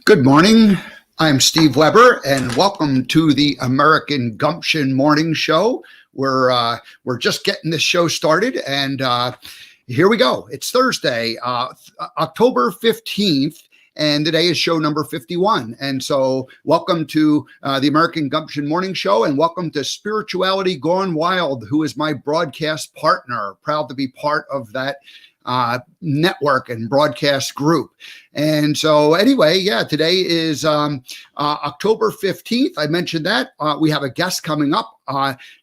Good morning. I'm Steve Weber, and welcome to the American Gumption Morning Show. We're just getting this show started, and here we go. It's Thursday, October 15th, and today is show number 51. And so welcome to the American Gumption Morning Show, and welcome to Spirituality Gone Wild, who is my broadcast partner. Proud to be part of that network and broadcast group. And so anyway, today is October 15th. I mentioned that. We have a guest coming up,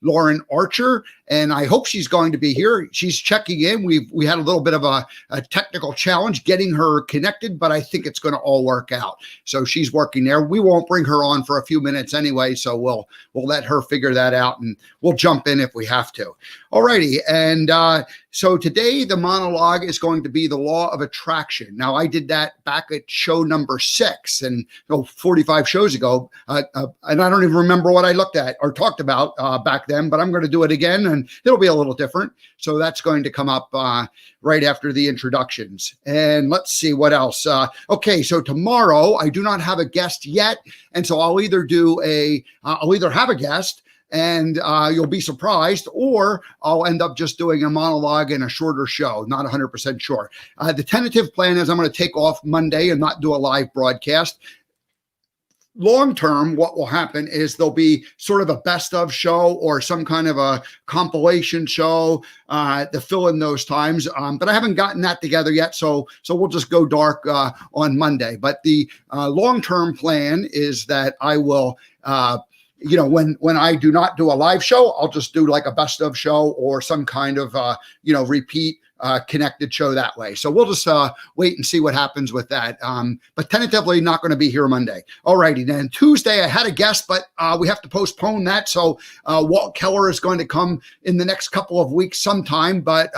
Lauren Archer, and I hope she's going to be here. She's checking in. We had a little bit of a technical challenge getting her connected, but I think it's going to all work out. So she's working there. We won't bring her on for a few minutes anyway, so we'll let her figure that out, and we'll jump in if we have to. All righty. And so today the monologue is going to be the law of attraction. Now, I did that back at show number 6 and 45 shows ago. And I don't even remember what I looked at or talked about back then, but I'm going to do it again, and it'll be a little different. So that's going to come up right after the introductions. And let's see what else. Okay, so tomorrow I do not have a guest yet. And so I'll either have a guest, and you'll be surprised, or I'll end up just doing a monologue and a shorter show. Not 100% sure. The tentative plan is I'm going to take off Monday and not do a live broadcast. Long term, what will happen is there'll be sort of a best of show or some kind of a compilation show to fill in those times. But I haven't gotten that together yet. So we'll just go dark on Monday. But the long term plan is that I will when I do not do a live show, I'll just do like a best of show or some kind of, repeat connected show that way. So we'll just wait and see what happens with that. But tentatively not going to be here Monday. All righty. Then Tuesday I had a guest, but we have to postpone that. So Walt Keller is going to come in the next couple of weeks sometime, but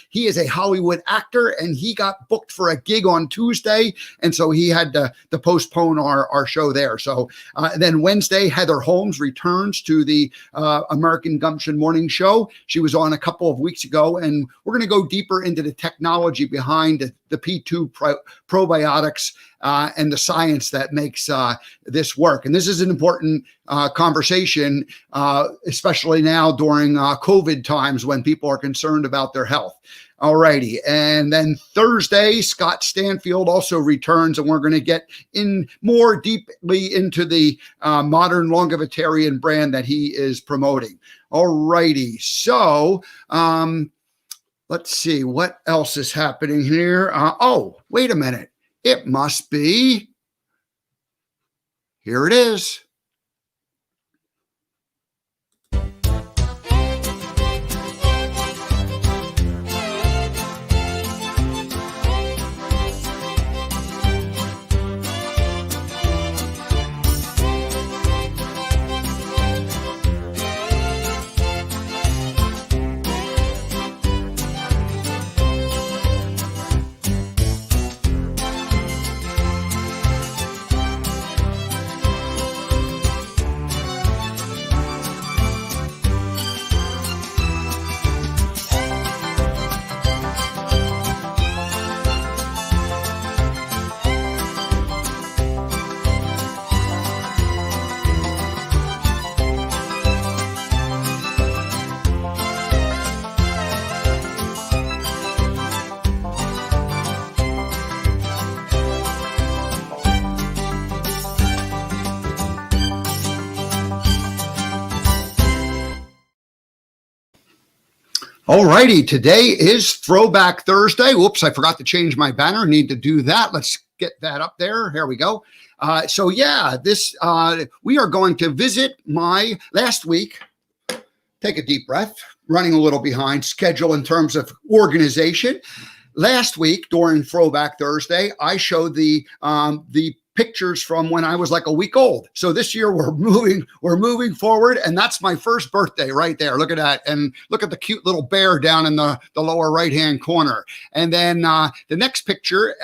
he is a Hollywood actor and he got booked for a gig on Tuesday. And so he had to postpone our show there. So then Wednesday, Heather Holmes returns to the American Gumption Morning Show. She was on a couple of weeks ago, and we're going to go deeper into the technology behind the P2 probiotics and the science that makes this work. And this is an important conversation, especially now during COVID times when people are concerned about their health. All righty. And then Thursday, Scott Stanfield also returns, and we're going to get in more deeply into the modern longevitarian brand that he is promoting. All righty. So, let's see what else is happening here. Wait a minute. It must be. Here it is. All righty, today is Throwback Thursday. Whoops, I forgot to change my banner. Need to do that. Let's get that up there. Here we go. We are going to visit my last week. Take a deep breath. Running a little behind schedule in terms of organization. Last week during Throwback Thursday, I showed the pictures from when I was like a week old. So this year we're moving forward, and that's my first birthday right there. Look at that. And look at the cute little bear down in the lower right-hand corner. And then the next picture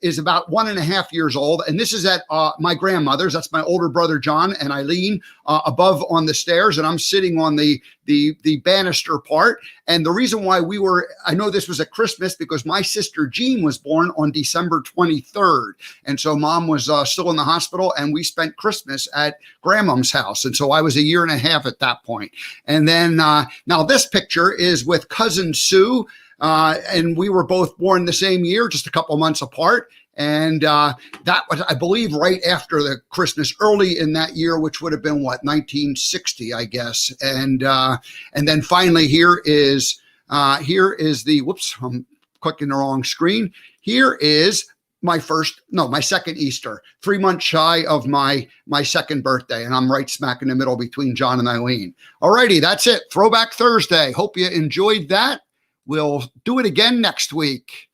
is about 1.5 years old. And this is at my grandmother's. That's my older brother, John, and Eileen above on the stairs. And I'm sitting on the the banister part. And the reason why I know this was at Christmas because my sister Jean was born on December 23rd. And so mom was still in the hospital, and we spent Christmas at grandmom's house. And so I was a year and a half at that point. And then now this picture is with cousin Sue. And we were both born the same year, just a couple months apart. And that was, I believe, right after the Christmas, early in that year, which would have been 1960, I guess. And then finally, here is the, whoops, I'm clicking the wrong screen. Here is my second Easter, 3 months shy of my second birthday. And I'm right smack in the middle between John and Eileen. All righty, that's it. Throwback Thursday. Hope you enjoyed that. We'll do it again next week.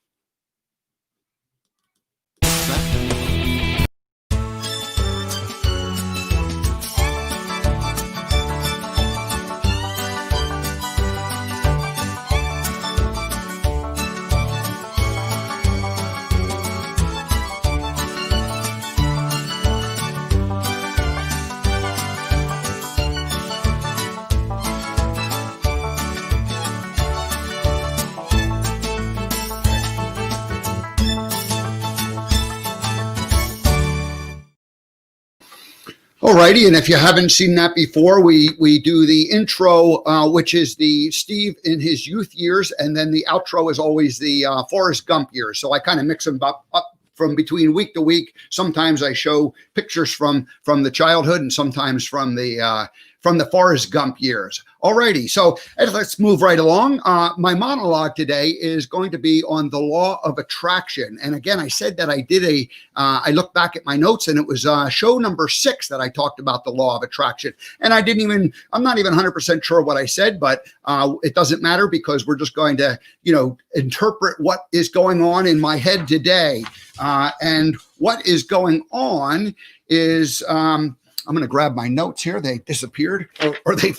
Alrighty, and if you haven't seen that before, we do the intro, which is the Steve in his youth years, and then the outro is always the Forrest Gump years. So I kind of mix them up from between week to week. Sometimes I show pictures from the childhood, and sometimes from the Forrest Gump years. Alrighty, so let's move right along. My monologue today is going to be on the law of attraction. And again, I said that I looked back at my notes, and it was show number 6 that I talked about the law of attraction. And I'm not even 100% sure what I said, but it doesn't matter because we're just going to, interpret what is going on in my head today. And what is going on is, I'm going to grab my notes here. They disappeared, or they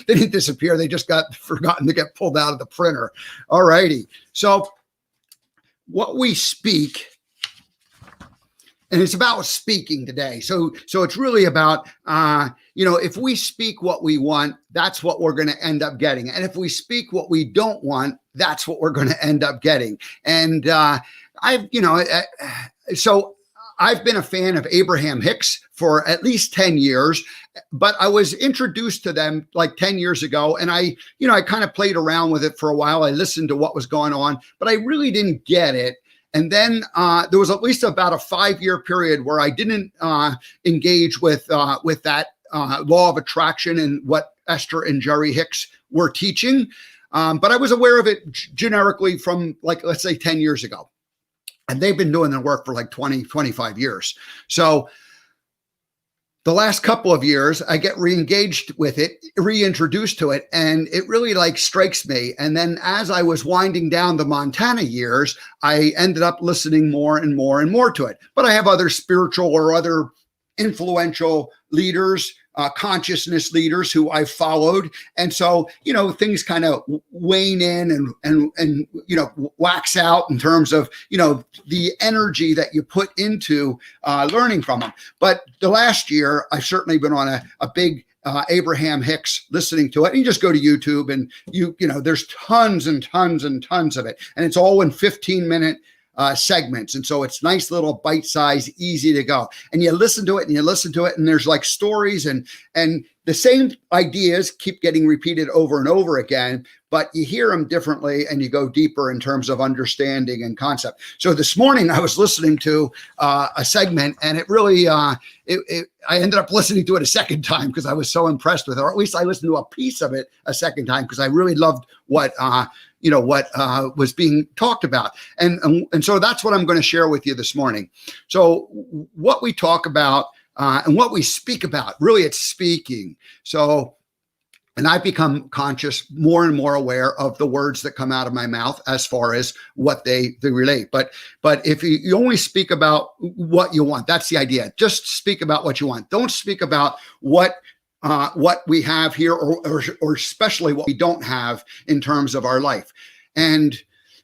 didn't disappear. They just got forgotten to get pulled out of the printer. All righty. So what we speak, and it's about speaking today. So it's really about, if we speak what we want, that's what we're going to end up getting. And if we speak what we don't want, that's what we're going to end up getting. And so I've been a fan of Abraham Hicks for at least 10 years, but I was introduced to them like 10 years ago. And I kind of played around with it for a while. I listened to what was going on, but I really didn't get it. And then there was at least about a 5-year period where I didn't engage with that law of attraction and what Esther and Jerry Hicks were teaching. But I was aware of it generically from, like, let's say 10 years ago. And they've been doing their work for like 20, 25 years. So the last couple of years, I get re-engaged with it, reintroduced to it, and it really strikes me. And then as I was winding down the Montana years, I ended up listening more and more and more to it. But I have other spiritual or other influential leaders, consciousness leaders who I followed. And so, things kind of wane in and wax out in terms of, the energy that you put into learning from them. But the last year, I've certainly been on a big Abraham Hicks listening to it. And you just go to YouTube and there's tons and tons and tons of it. And it's all in 15-minute segments. And so it's nice little bite size, easy to go. And you listen to it and you listen to it, and there's like stories and the same ideas keep getting repeated over and over again, but you hear them differently and you go deeper in terms of understanding and concept. So this morning I was listening to a segment, and it really, I ended up listening to it a second time because I was so impressed with it, or at least I listened to a piece of it a second time because I really loved what was being talked about. And so that's what I'm going to share with you this morning. So what we talk about and what we speak about, really it's speaking. So, and I've become conscious, more and more aware of the words that come out of my mouth as far as what they relate. But if you only speak about what you want, that's the idea. Just speak about what you want. Don't speak about what we have here, or especially what we don't have in terms of our life. And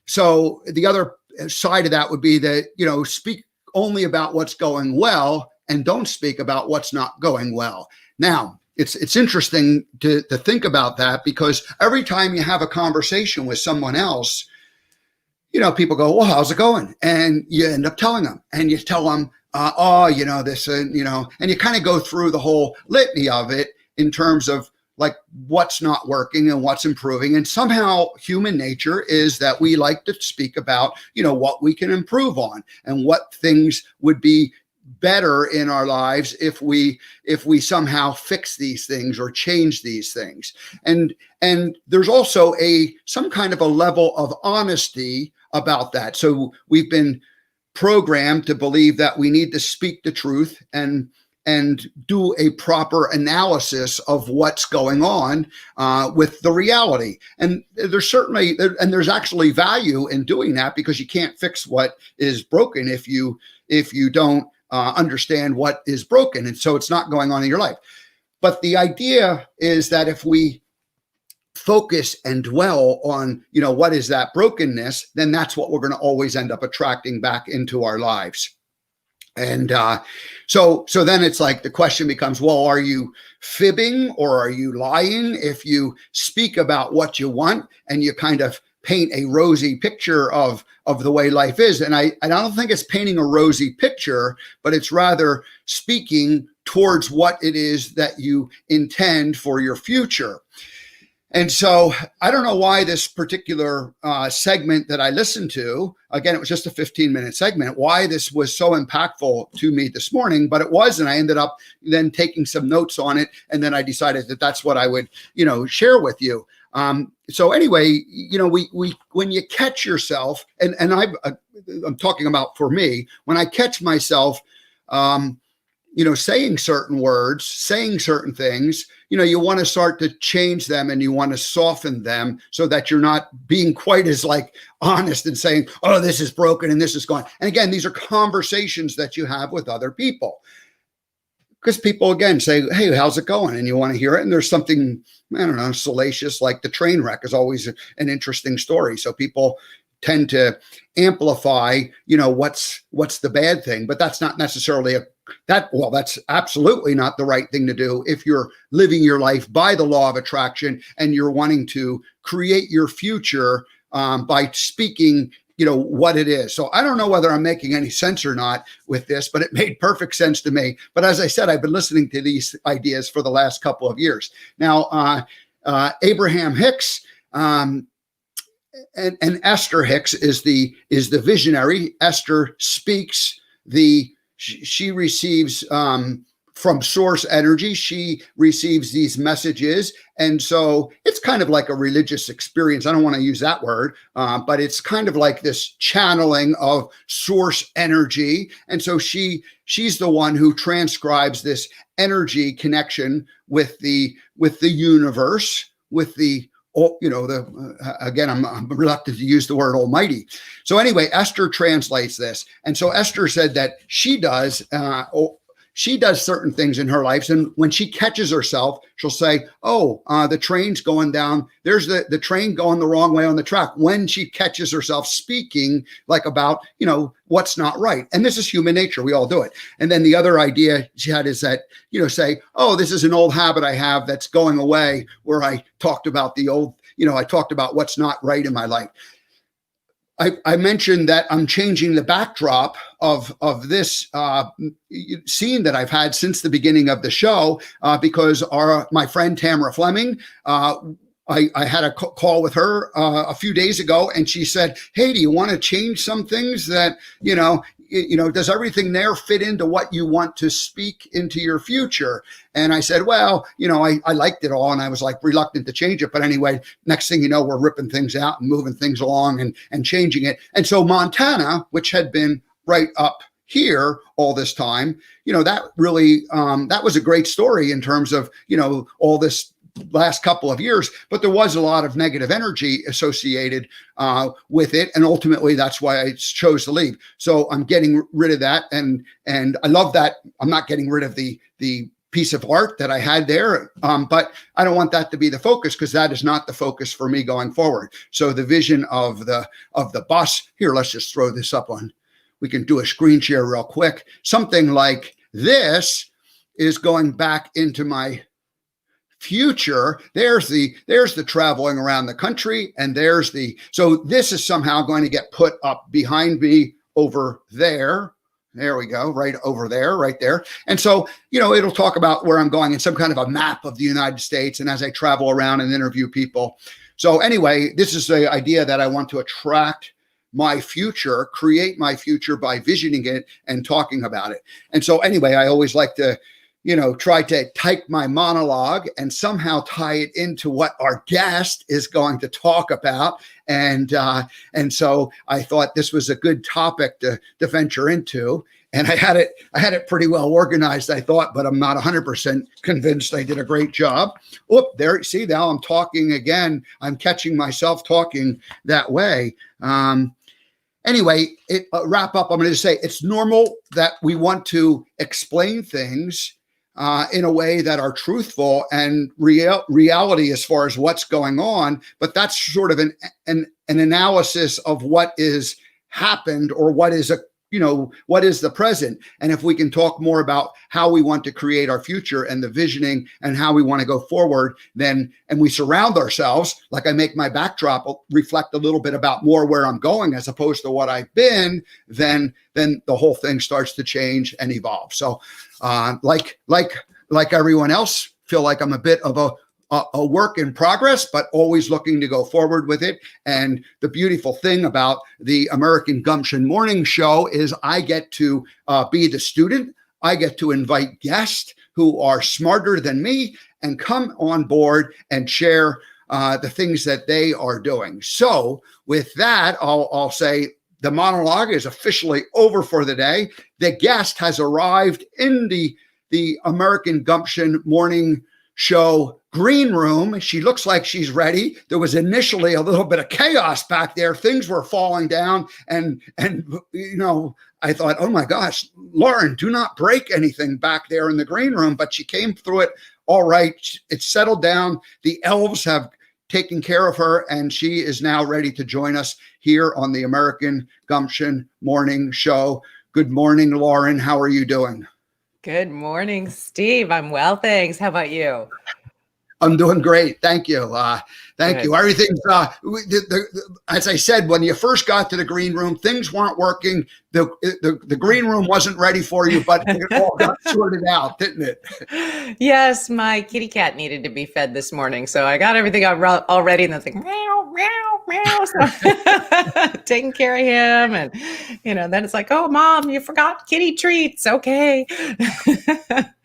so the other side of that would be that, speak only about what's going well and don't speak about what's not going well. Now, it's interesting to think about that, because every time you have a conversation with someone else, people go, well, how's it going? And you end up telling them, and you tell them, this, and you kind of go through the whole litany of it in terms of like what's not working and what's improving. And somehow human nature is that we like to speak about, what we can improve on and what things would be better in our lives if we somehow fix these things or change these things. And there's also some kind of a level of honesty about that. So we've been programmed to believe that we need to speak the truth and do a proper analysis of what's going on with the reality. And there's actually value in doing that, because you can't fix what is broken if you don't understand what is broken. And so it's not going on in your life. But the idea is that if we focus and dwell on, what is that brokenness, then that's what we're going to always end up attracting back into our lives. And so then it's like the question becomes, well, are you fibbing or are you lying if you speak about what you want and you kind of paint a rosy picture of the way life is? And I don't think it's painting a rosy picture, but it's rather speaking towards what it is that you intend for your future. And so I don't know why this particular segment that I listened to, again, it was just a 15-minute segment, why this was so impactful to me this morning, but it was, and I ended up then taking some notes on it, and then I decided that that's what I would, share with you. So anyway, we when you catch yourself, and I'm talking about for me, when I catch myself, saying certain words, saying certain things, you want to start to change them and you want to soften them so that you're not being quite as like honest and saying, oh, this is broken and this is gone. And again, these are conversations that you have with other people. Because people, again, say, hey, how's it going? And you want to hear it. And there's something, I don't know, salacious, like the train wreck is always an interesting story. So people tend to amplify, what's the bad thing. But that's not necessarily that's absolutely not the right thing to do if you're living your life by the law of attraction and you're wanting to create your future by speaking what it is. So I don't know whether I'm making any sense or not with this, but it made perfect sense to me. But as I said, I've been listening to these ideas for the last couple of years. Now, Abraham Hicks and Esther Hicks is the visionary. Esther speaks she receives from source energy. She receives these messages. And so it's kind of like a religious experience. I don't want to use that word, but it's kind of like this channeling of source energy. And so she's the one who transcribes this energy connection with the universe, with the again, I'm reluctant to use the word almighty. So anyway, Esther translates this. And so Esther said that she does certain things in her life. And when she catches herself, she'll say, oh, the train's going down. There's the train going the wrong way on the track. When she catches herself speaking like about, what's not right. And this is human nature. We all do it. And then the other idea she had is that, say, oh, this is an old habit I have that's going away, where I talked about I talked about what's not right in my life. I mentioned that I'm changing the backdrop of this scene that I've had since the beginning of the show because my friend Tamara Fleming, I had a call with her a few days ago, and she said, hey, do you want to change some things that, does everything there fit into what you want to speak into your future? And I said, well, I liked it all, and I was like reluctant to change it. But anyway, next thing you know, we're ripping things out and moving things along and changing it. And so Montana, which had been right up here all this time, that really, that was a great story in terms of, all this last couple of years, but there was a lot of negative energy associated with it. And ultimately that's why I chose to leave. So I'm getting rid of that. And I love that. I'm not getting rid of the piece of art that I had there. But I don't want that to be the focus, because that is not the focus for me going forward. So the vision of the bus here, let's just throw this up we can do a screen share real quick. Something like this is going back into my future, there's the traveling around the country, and so this is somehow going to get put up behind me over there. There we go, right over there, right there. And so, it'll talk about where I'm going in some kind of a map of the United States, and as I travel around and interview people. So anyway, this is the idea that I want to attract my future, create my future by visioning it and talking about it. And so anyway, I always like to try to take my monologue and somehow tie it into what our guest is going to talk about. And so I thought this was a good topic to venture into. And I had it pretty well organized, I thought, but I'm not 100% convinced I did a great job. Oh, there, see, now I'm talking again. I'm catching myself talking that way. Anyway, wrap up, I'm going to say it's normal that we want to explain things in a way that are truthful and reality as far as what's going on, but that's sort of an analysis of what is happened or what is what is the present. And if we can talk more about how we want to create our future and the visioning and how we want to go forward, and we surround ourselves, like I make my backdrop reflect a little bit about more where I'm going as opposed to what I've been, then the whole thing starts to change and evolve. So like everyone else, feel like I'm a bit of a work in progress, but always looking to go forward with it. And the beautiful thing about the American Gumption Morning Show is I get to be the student. I get to invite guests who are smarter than me and come on board and share the things that they are doing. So with that, I'll say the monologue is officially over for the day. The guest has arrived in the American Gumption Morning Show green room. She looks like she's ready. There was initially a little bit of chaos back there. Things were falling down, and I thought, oh my gosh, Lauren, do not break anything back there in the green room. But she came through it all right. It's settled down. The elves have taken care of her, and she is now ready to join us here on the American Gumption Morning Show. Good morning, Lauren. How are you doing? Good morning, Steve. I'm well, thanks. How about you? I'm doing great. Thank you. Thank you. Everything's, as I said, when you first got to the green room, things weren't working. The green room wasn't ready for you, but it all got sorted out, didn't it? Yes, my kitty cat needed to be fed this morning. So I got everything all ready, and then it's like, meow, meow, meow. So taking care of him. And, then it's like, oh, Mom, you forgot kitty treats. Okay.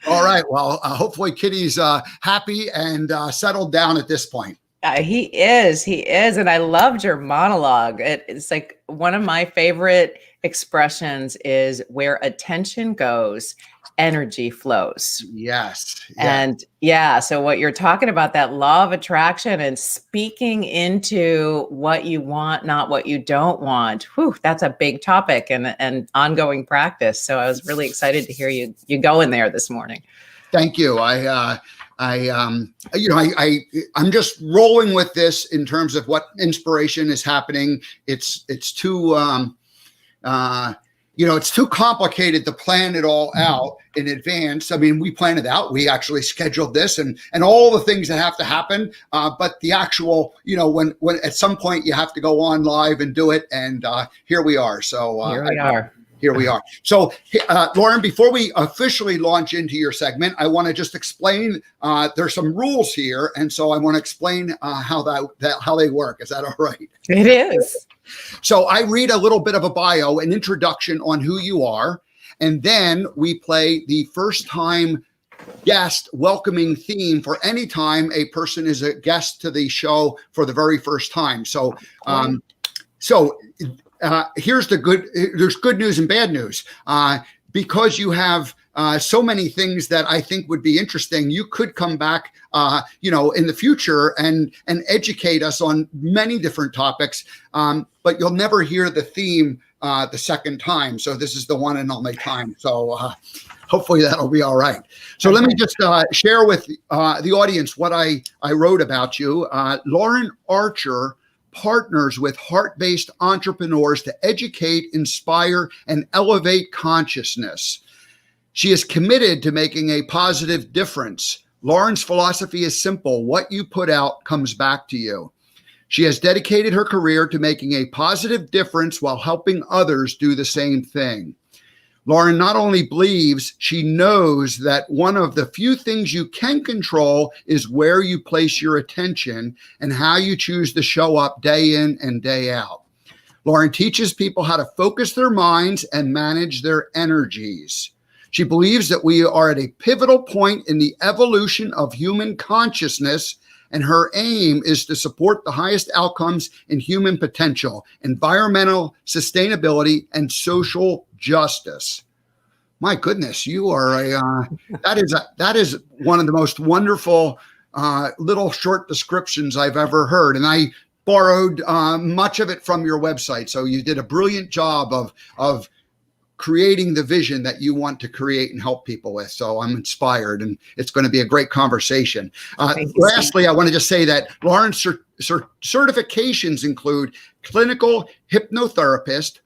All right. Well, hopefully Kitty's happy and settled down at this point. He is. And I loved your monologue. It's like one of my favorite expressions is where attention goes, energy flows. Yes. And so what you're talking about, that law of attraction and speaking into what you want, not what you don't want. Whew, that's a big topic and ongoing practice. So I was really excited to hear you go in there this morning. Thank you. I'm just rolling with this in terms of what inspiration is happening. It's too, it's too complicated to plan it all out in advance. I mean, we planned it out. We actually scheduled this and all the things that have to happen. But the actual, when at some point you have to go on live and do it. And here we are. So Here we are. So, Lauren, before we officially launch into your segment, I want to just explain. There's some rules here, and so I want to explain how they work. Is that all right? It is. So I read a little bit of a bio, an introduction on who you are, and then we play the first time guest welcoming theme for any time a person is a guest to the show for the very first time. So, here's there's good news and bad news. Because you have so many things that I think would be interesting, you could come back, in the future and educate us on many different topics. But you'll never hear the theme the second time. So this is the one and only time. So hopefully that'll be all right. So let me just share with the audience what I wrote about you. Lauren Archer partners with heart-based entrepreneurs to educate, inspire, and elevate consciousness. She is committed to making a positive difference Lauren's philosophy is simple. What you put out comes back to you. She has dedicated her career to making a positive difference while helping others do the same thing. Lauren not only believes, she knows that one of the few things you can control is where you place your attention and how you choose to show up day in and day out. Lauren teaches people how to focus their minds and manage their energies. She believes that we are at a pivotal point in the evolution of human consciousness, and her aim is to support the highest outcomes in human potential, environmental sustainability, and social justice. My goodness, you are that is one of the most wonderful little short descriptions I've ever heard, and I borrowed much of it from your website. So you did a brilliant job of creating the vision that you want to create and help people with. So I'm inspired, and it's going to be a great conversation. Lastly, I want to just say that Lauren's certifications include clinical hypnotherapist,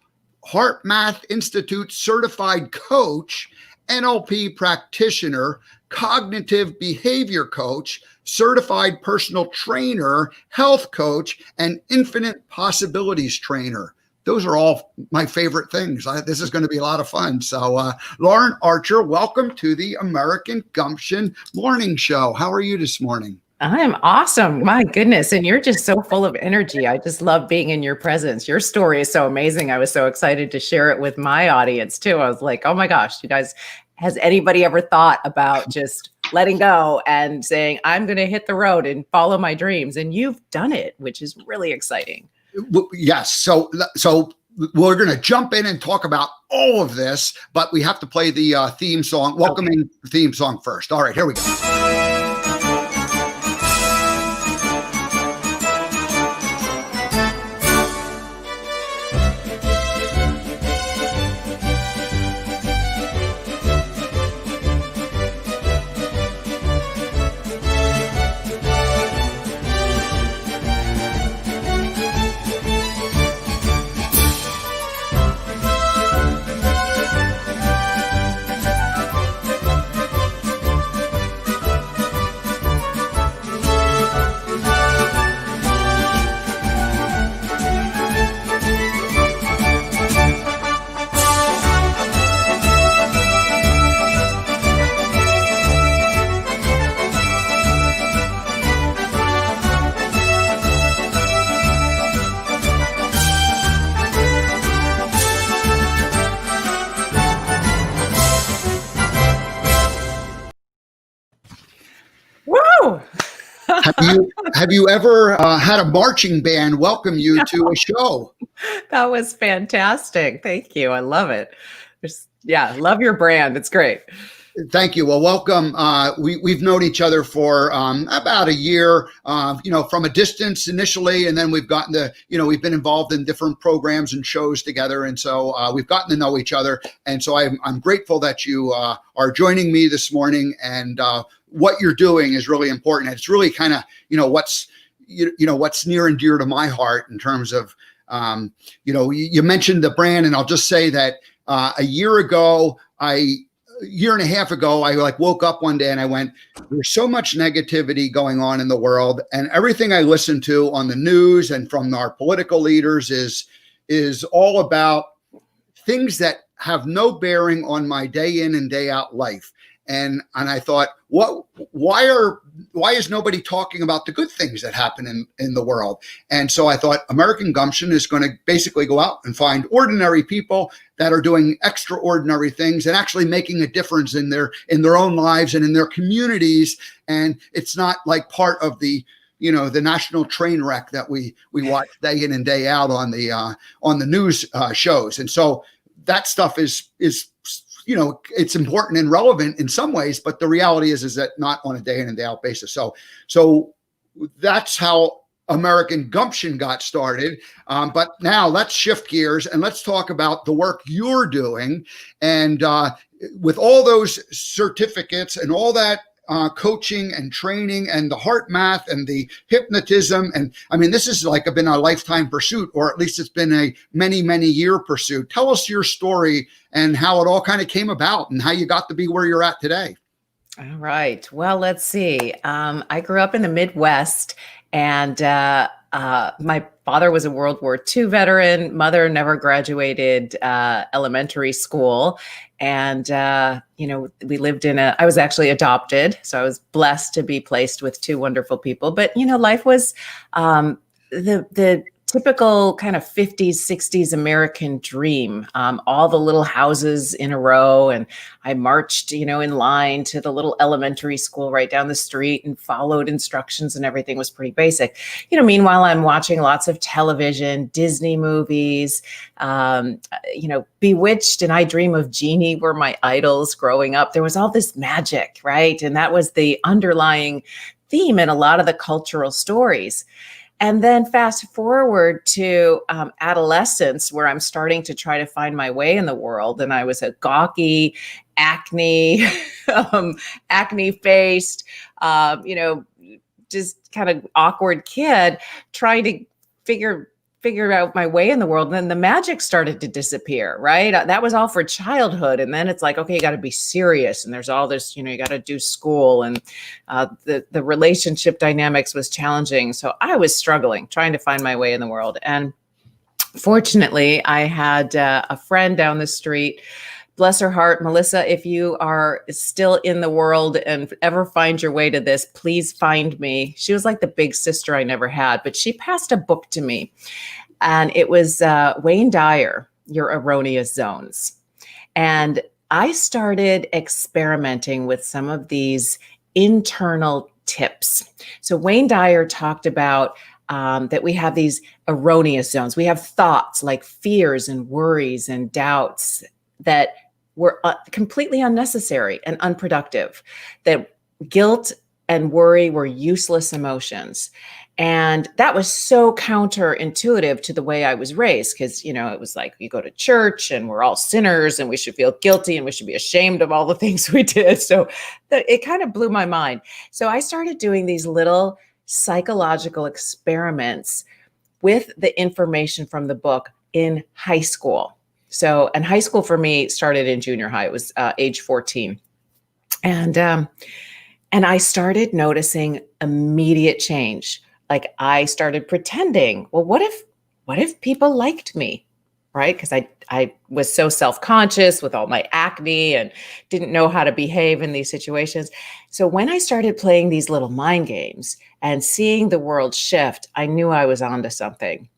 Heart Math Institute certified coach, NLP practitioner, cognitive behavior coach, certified personal trainer, health coach, and infinite possibilities trainer. Those are all my favorite things. This is going to be a lot of fun. So, Lauren Archer, welcome to the American Gumption Morning Show. How are you this morning? I'm awesome. My goodness. And you're just so full of energy. I just love being in your presence. Your story is so amazing. I was so excited to share it with my audience too. I was like, oh my gosh, you guys, has anybody ever thought about just letting go and saying, I'm going to hit the road and follow my dreams? And you've done it, which is really exciting. Yes. So we're going to jump in and talk about all of this, but we have to play the theme song, welcoming theme song first. All right, here we go. Have you ever had a marching band welcome you to a show? That was fantastic. Thank you. I love it. Love your brand. It's great. Thank you. Well, welcome. We've known each other for about a year, from a distance initially, and then we've gotten to, we've been involved in different programs and shows together. And so we've gotten to know each other. And so I'm grateful that you are joining me this morning, and what you're doing is really important. It's really kind of, what's near and dear to my heart in terms of, you mentioned the brand, and I'll just say that a year and a half ago, I woke up one day and I went, there's so much negativity going on in the world, and everything I listen to on the news and from our political leaders is all about things that have no bearing on my day in and day out life. And I thought, why is nobody talking about the good things that happen in the world? And so I thought American Gumption is going to basically go out and find ordinary people that are doing extraordinary things and actually making a difference in their own lives and in their communities. And it's not like part of the national train wreck that we watch day in and day out on the news shows. And so that stuff is it's important and relevant in some ways, but the reality is that not on a day in and day out basis. So that's how American Gumption got started. But now let's shift gears and let's talk about the work you're doing. And with all those certificates and all that coaching and training and the heart math and the hypnotism. And I mean, this is been a lifetime pursuit, or at least it's been a many, many year pursuit. Tell us your story and how it all kind of came about and how you got to be where you're at today. All right. Well, let's see. I grew up in the Midwest, and my father was a World War II veteran. Mother never graduated elementary school. And, we lived I was actually adopted. So I was blessed to be placed with two wonderful people. But, life was the typical kind of 50s, 60s American dream, all the little houses in a row. And I marched, in line to the little elementary school right down the street and followed instructions, and everything was pretty basic. Meanwhile, I'm watching lots of television, Disney movies, Bewitched and I Dream of Jeannie were my idols growing up. There was all this magic, right? And that was the underlying theme in a lot of the cultural stories. And then fast forward to adolescence, where I'm starting to try to find my way in the world. And I was a gawky, acne-faced, just kind of awkward kid trying to figure out my way in the world. And then the magic started to disappear, right? That was all for childhood. And then it's like, okay, you got to be serious. And there's all this, you got to do school. And the relationship dynamics was challenging. So I was struggling, trying to find my way in the world. And fortunately, I had a friend down the street. Bless her heart, Melissa, if you are still in the world and ever find your way to this, please find me. She was like the big sister I never had, but she passed a book to me. And it was Wayne Dyer, Your Erroneous Zones. And I started experimenting with some of these internal tips. So Wayne Dyer talked about that we have these erroneous zones. We have thoughts like fears and worries and doubts that were completely unnecessary and unproductive, that guilt and worry were useless emotions. And that was so counterintuitive to the way I was raised, because, it was like you go to church and we're all sinners and we should feel guilty and we should be ashamed of all the things we did. So it kind of blew my mind. So I started doing these little psychological experiments with the information from the book in high school. So, and high school for me started in junior high. It was age 14. And I started noticing immediate change. Like I started pretending, well, what if people liked me, right? Because I was so self-conscious with all my acne and didn't know how to behave in these situations. So when I started playing these little mind games and seeing the world shift, I knew I was onto something.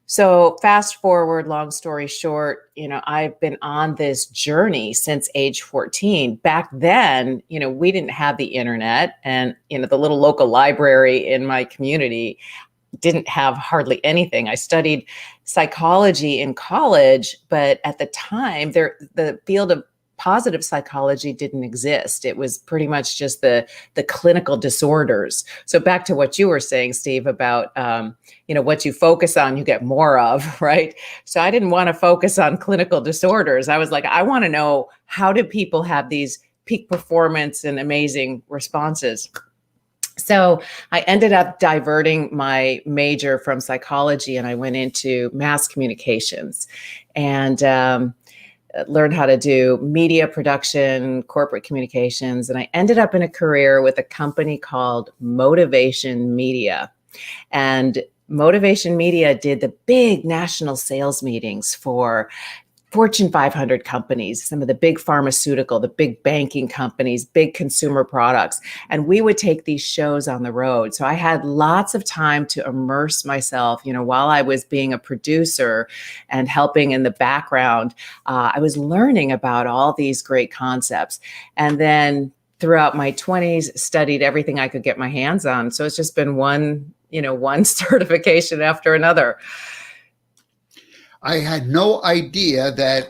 So fast forward, long story short, I've been on this journey since age 14. Back then, we didn't have the internet, and, the little local library in my community didn't have hardly anything. I studied psychology in college, but at the time the field of positive psychology didn't exist. It was pretty much just the clinical disorders. So back to what you were saying, Steve, about, what you focus on, you get more of, right? So I didn't want to focus on clinical disorders. I was like, I want to know, how do people have these peak performance and amazing responses? So I ended up diverting my major from psychology and I went into mass communications and learned how to do media production, corporate communications. And I ended up in a career with a company called Motivation Media. And Motivation Media did the big national sales meetings for Fortune 500 companies, some of the big pharmaceutical, the big banking companies, big consumer products. And we would take these shows on the road. So I had lots of time to immerse myself, while I was being a producer and helping in the background. I was learning about all these great concepts. And then throughout my 20s, studied everything I could get my hands on. So it's just been one certification after another. I had no idea that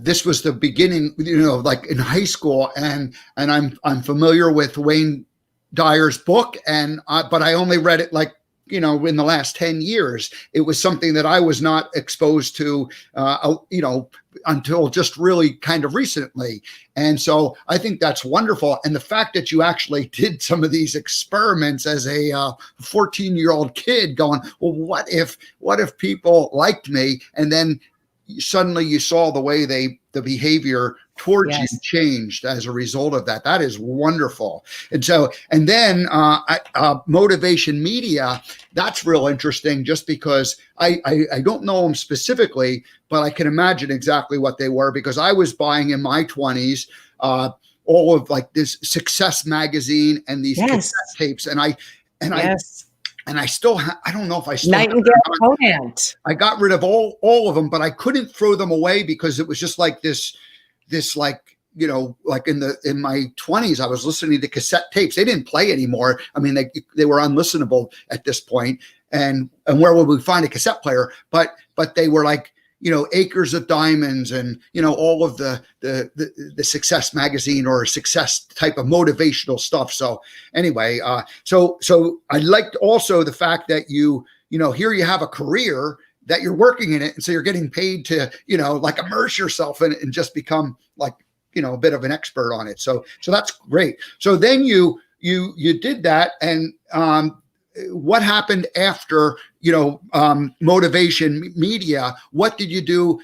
this was the beginning, like in high school, and I'm familiar with Wayne Dyer's book, but I only read it like in the last 10 years. It was something that I was not exposed to, until just really kind of recently. And so I think that's wonderful. And the fact that you actually did some of these experiments as a 14-year-old kid going, well, what if people liked me? And then suddenly you saw the way the behavior towards you Yes. changed as a result of that. That is wonderful. And so, and then motivation media, that's real interesting just because I don't know them specifically, but I can imagine exactly what they were because I was buying in my 20s all of like this Success magazine and these cassette Yes. tapes. And I Yes. still I don't know if I still have Nightingale them. Conant. I got rid of all of them, but I couldn't throw them away because it was just like this like, you know, like in my 20s, I was listening to cassette tapes. They didn't play anymore. I mean, they were unlistenable at this point. And where would we find a cassette player? But they were like, you know, Acres of Diamonds and, you know, all of the Success magazine or Success type of motivational stuff. So anyway, so I liked also the fact that you know, here you have a career that you're working in it. And so you're getting paid to, you know, like immerse yourself in it and just become like, you know, a bit of an expert on it. So that's great. So then you did that. And what happened after, you know, motivation media? What did you do,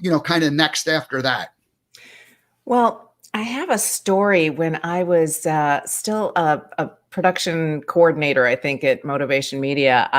you know, kind of next after that? Well, I have a story when I was still a production coordinator, I think, at Motivation Media.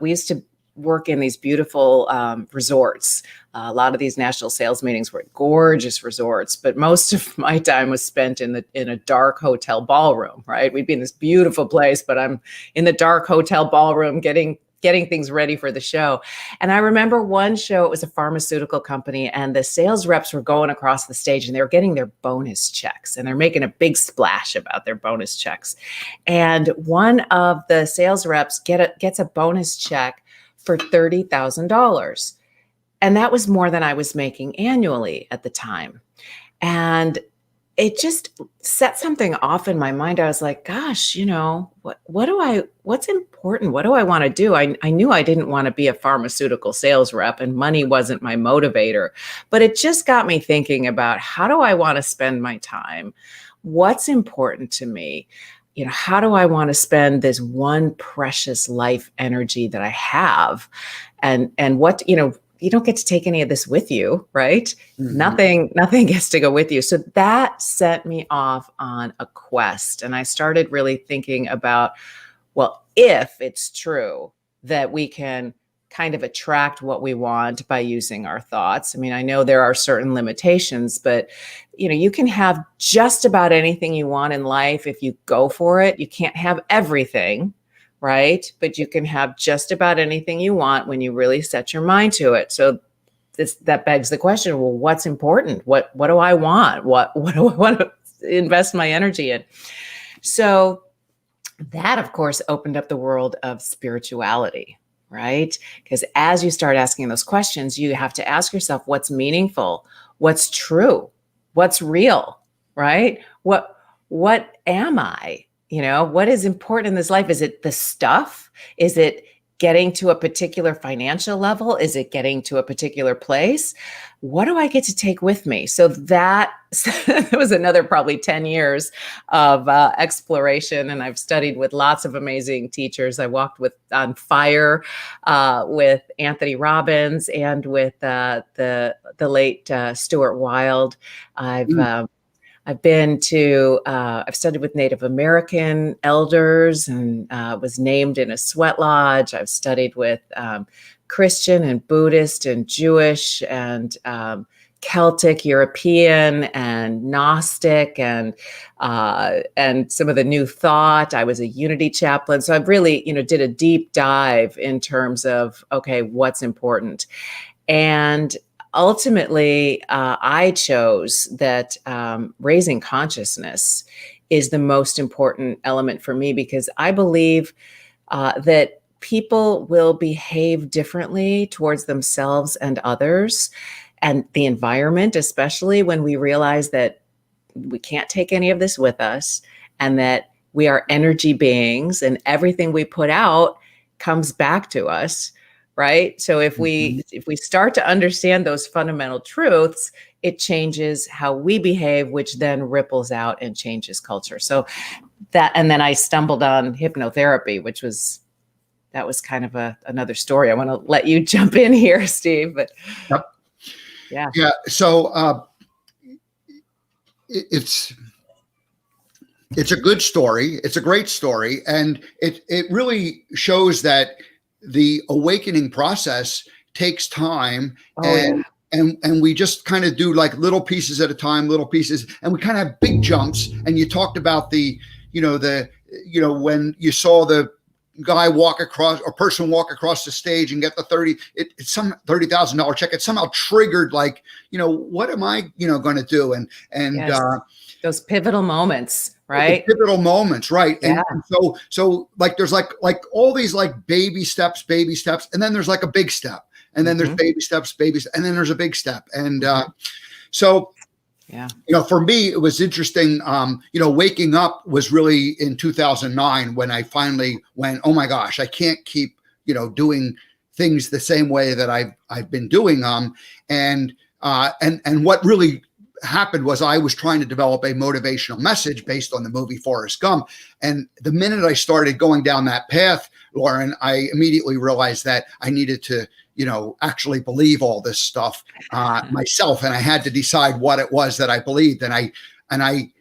We used to work in these beautiful resorts. A lot of these national sales meetings were at gorgeous resorts, but most of my time was spent in a dark hotel ballroom, right? We'd be in this beautiful place, but I'm in the dark hotel ballroom getting things ready for the show. And I remember one show, it was a pharmaceutical company, and the sales reps were going across the stage and they were getting their bonus checks and they're making a big splash about their bonus checks. And one of the sales reps gets a bonus check for $30,000. And that was more than I was making annually at the time. And it just set something off in my mind. I was like, gosh, you know, what's important? What do I want to do? I knew I didn't want to be a pharmaceutical sales rep and money wasn't my motivator, but it just got me thinking about how do I want to spend my time? What's important to me? You know, how do I want to spend this one precious life energy that I have? And what, you know, you don't get to take any of this with you, right? Mm-hmm. Nothing gets to go with you. So that set me off on a quest. And I started really thinking about, well, if it's true that we can kind of attract what we want by using our thoughts. I mean, I know there are certain limitations, but you know, you can have just about anything you want in life if you go for it. You can't have everything, right? But you can have just about anything you want when you really set your mind to it. So that begs the question, well, what's important? What do I want? What do I want to invest my energy in? So that, of course, opened up the world of spirituality, right? Because as you start asking those questions, you have to ask yourself what's meaningful, what's true, what's real, right? What am I? You know, what is important in this life? Is it the stuff? Is it getting to a particular financial level? Is it getting to a particular place? What do I get to take with me? So that was another probably 10 years of exploration. And I've studied with lots of amazing teachers. I walked on fire with Anthony Robbins and with the late Stuart Wilde. I've studied with Native American elders and was named in a sweat lodge. I've studied with Christian and Buddhist and Jewish and Celtic, European and Gnostic and some of the New Thought. I was a Unity chaplain. So I've really, did a deep dive in terms of, okay, what's important. And ultimately, I chose that raising consciousness is the most important element for me because I believe that people will behave differently towards themselves and others and the environment, especially when we realize that we can't take any of this with us and that we are energy beings and everything we put out comes back to us. Right. So if we start to understand those fundamental truths, it changes how we behave, which then ripples out and changes culture. So and then I stumbled on hypnotherapy, that was kind of another story. I want to let you jump in here, Steve. But yep. Yeah. Yeah. So it's a good story. It's a great story, and it really shows that the awakening process takes time, Oh, yeah. and we just kind of do like little pieces at a time, little pieces, and we kind of have big jumps. And you talked about when you saw the guy walk across or person walk across the stage and get the it's some $30,000 check. It somehow triggered, like, what am I going to do? And Yes. Those pivotal moments, the right? pivotal moments, right? Yeah. And so like there's like all these like baby steps, and then there's like a big step, and then there's Mhm. baby steps, and then there's a big step. And Mhm. so Yeah. for me, it was interesting. Waking up was really in 2009 when I finally went, oh my gosh, I can't keep doing things the same way that I've been doing. And what really happened was I was trying to develop a motivational message based on the movie Forrest Gump. And the minute I started going down that path, Lauren, I immediately realized that I needed to, actually believe all this stuff myself. And I had to decide what it was that I believed. And I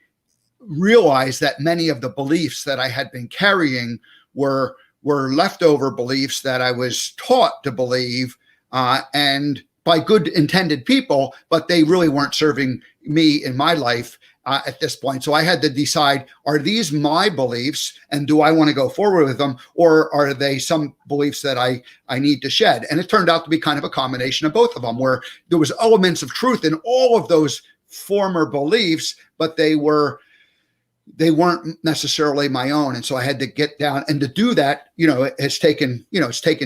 realized that many of the beliefs that I had been carrying were leftover beliefs that I was taught to believe, and by good intended people, but they really weren't serving me in my life at this point. So I had to decide, are these my beliefs and do I want to go forward with them, or are they some beliefs that I need to shed? And it turned out to be kind of a combination of both of them, where there was elements of truth in all of those former beliefs, but they weren't necessarily my own. And so I had to get down, and to do that, it's taken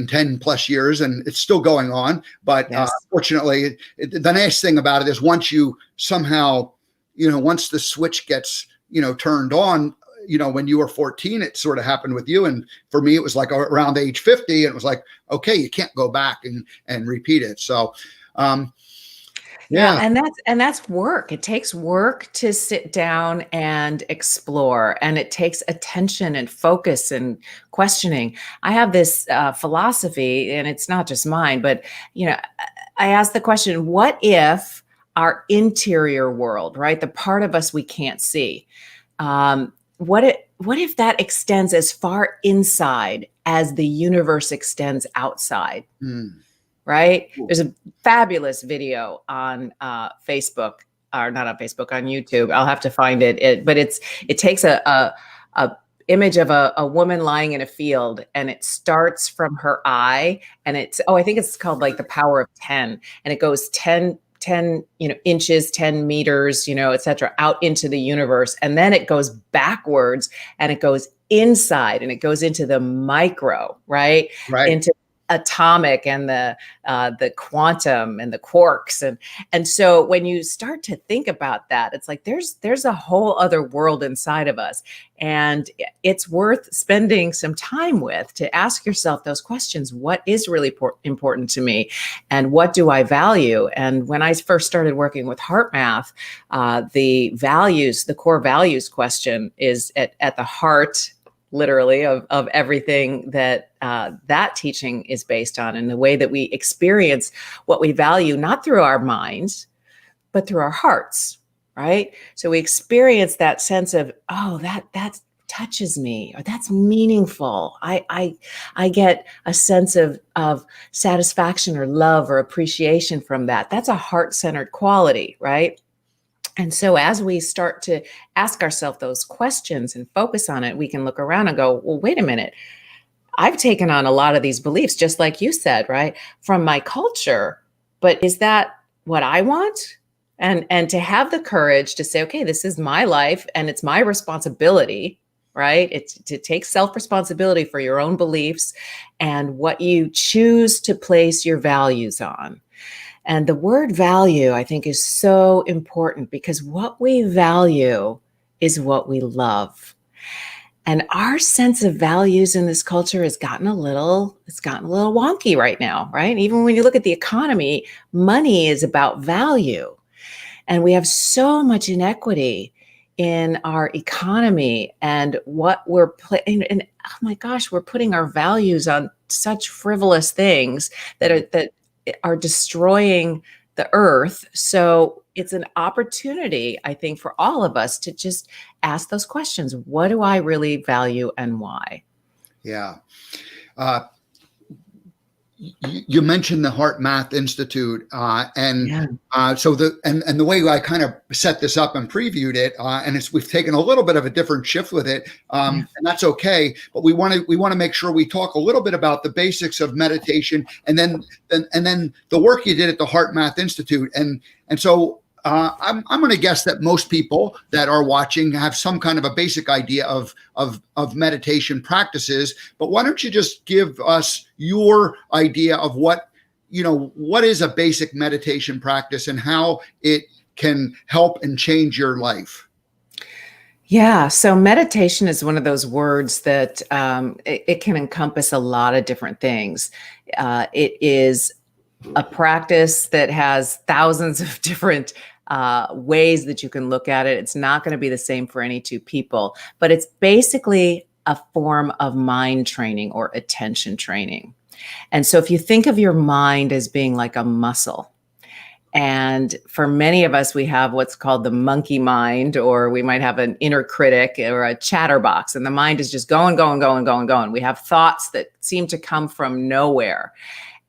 10 plus years, and it's still going on. But Yes. fortunately, the nice thing about it is once you somehow, once the switch gets, turned on, when you were 14, it sort of happened with you. And for me, it was like around age 50, and it was like, okay, you can't go back and repeat it. So, Yeah, yeah. and that's work. It takes work to sit down and explore, and it takes attention and focus and questioning. I have this philosophy, and it's not just mine, but I ask the question: what if our interior world, right, the part of us we can't see, what if that extends as far inside as the universe extends outside? Mm. Right? Cool. There's a fabulous video on Facebook, or not on Facebook, on YouTube. I'll have to find it. But it takes a image of a woman lying in a field, and it starts from her eye, and I think it's called like the power of 10, and it goes 10 inches, 10 meters, et cetera, out into the universe. And then it goes backwards, and it goes inside, and it goes into the micro, right? Right. Into atomic and the quantum and the quarks, and so when you start to think about that, it's like there's a whole other world inside of us, and it's worth spending some time with, to ask yourself those questions. What is really important to me, and what do I value? And when I first started working with heart math, the core values question is at the heart, literally, of everything that that teaching is based on, and the way that we experience what we value, not through our minds, but through our hearts, right? So we experience that sense of, oh, that touches me, or that's meaningful. I get a sense of satisfaction or love or appreciation from that. That's a heart-centered quality, right? And so as we start to ask ourselves those questions and focus on it, we can look around and go, well, wait a minute. I've taken on a lot of these beliefs, just like you said, right, from my culture. But is that what I want? And to have the courage to say, okay, this is my life and it's my responsibility, right? It's to take self-responsibility for your own beliefs and what you choose to place your values on. And the word value, I think, is so important, because what we value is what we love. And our sense of values in this culture has gotten a little wonky right now, right? Even when you look at the economy, money is about value. And we have so much inequity in our economy, and what we're and oh my gosh, we're putting our values on such frivolous things that are destroying the earth. So it's an opportunity, I think, for all of us to just ask those questions. What do I really value and why? Yeah. Uh, you mentioned the Heart Math Institute, and Yeah. so the way I kind of set this up and previewed it, and we've taken a little bit of a different shift with it, Yeah. and that's okay. But we want to make sure we talk a little bit about the basics of meditation, and then the work you did at the Heart Math Institute, and so. I'm going to guess that most people that are watching have some kind of a basic idea of meditation practices. But why don't you just give us your idea of what is a basic meditation practice and how it can help and change your life? Yeah. So meditation is one of those words that it can encompass a lot of different things. It is a practice that has thousands of different ways that you can look at it. It's not going to be the same for any two people, but it's basically a form of mind training or attention training. And so if you think of your mind as being like a muscle, and for many of us, we have what's called the monkey mind, or we might have an inner critic or a chatterbox, and the mind is just going, going, going, going, going. We have thoughts that seem to come from nowhere.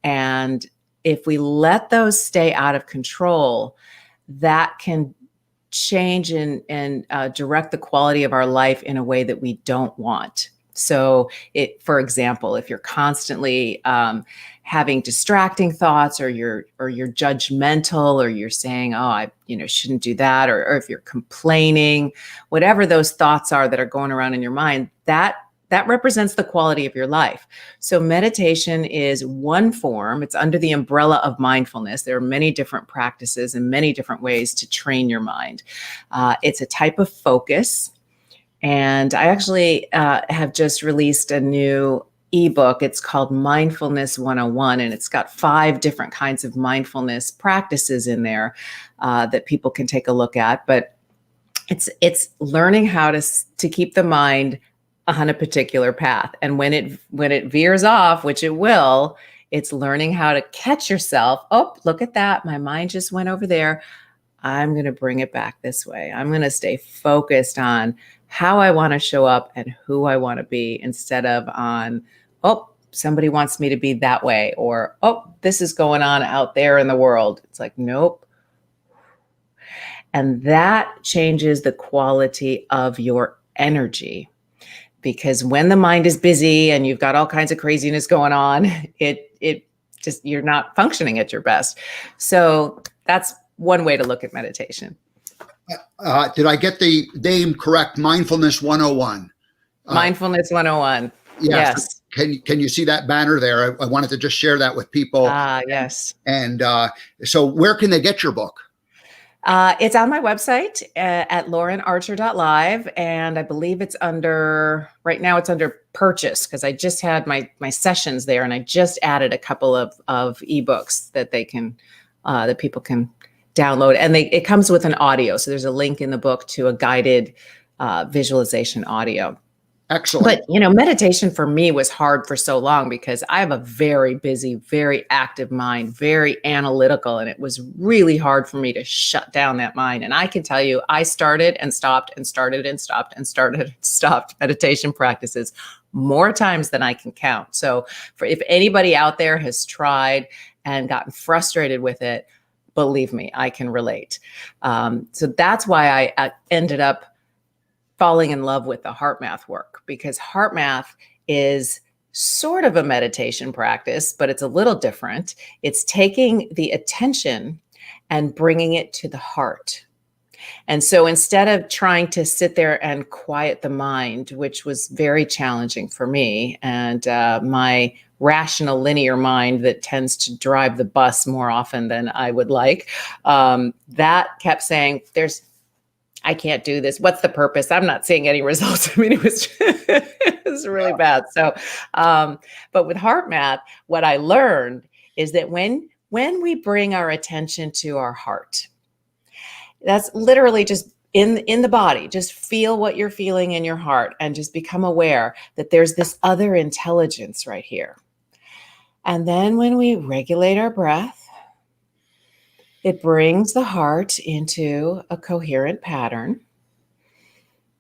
And if we let those stay out of control, that can change and direct the quality of our life in a way that we don't want. So, for example, if you're constantly having distracting thoughts, or you're judgmental, or you're saying, "Oh, I shouldn't do that," or if you're complaining, whatever those thoughts are that are going around in your mind, that represents the quality of your life. So meditation is one form. It's under the umbrella of mindfulness. There are many different practices and many different ways to train your mind. It's a type of focus. And I actually have just released a new ebook. It's called Mindfulness 101, and it's got 5 different kinds of mindfulness practices in there that people can take a look at. But it's learning how to keep the mind on a particular path. And when it veers off, which it will, it's learning how to catch yourself. Oh, look at that. My mind just went over there. I'm going to bring it back this way. I'm going to stay focused on how I want to show up and who I want to be, instead of on, oh, somebody wants me to be that way, or, oh, this is going on out there in the world. It's like, nope. And that changes the quality of your energy. Because when the mind is busy and you've got all kinds of craziness going on, it just, you're not functioning at your best. So that's one way to look at meditation. Did I get the name correct? Mindfulness 101. Mindfulness 101. Yes. Can you see that banner there? I wanted to just share that with people. Yes. And so where can they get your book? It's on my website at laurenarcher.live, and I believe right now it's under purchase, because I just had my sessions there, and I just added a couple of ebooks that that people can download, and it comes with an audio. So there's a link in the book to a guided visualization audio. Excellent. But, meditation for me was hard for so long because I have a very busy, very active mind, very analytical. And it was really hard for me to shut down that mind. And I can tell you, I started and stopped and started and stopped and started and stopped meditation practices more times than I can count. So if anybody out there has tried and gotten frustrated with it, believe me, I can relate. So that's why I ended up falling in love with the heart math work, because heart math is sort of a meditation practice, but it's a little different. It's taking the attention and bringing it to the heart. And so instead of trying to sit there and quiet the mind, which was very challenging for me, and my rational linear mind that tends to drive the bus more often than I would like, that kept saying, I can't do this. What's the purpose? I'm not seeing any results. I mean, it was really bad. So, but with heart math, what I learned is that when we bring our attention to our heart, that's literally just in the body, just feel what you're feeling in your heart and just become aware that there's this other intelligence right here. And then when we regulate our breath It brings the heart into a coherent pattern.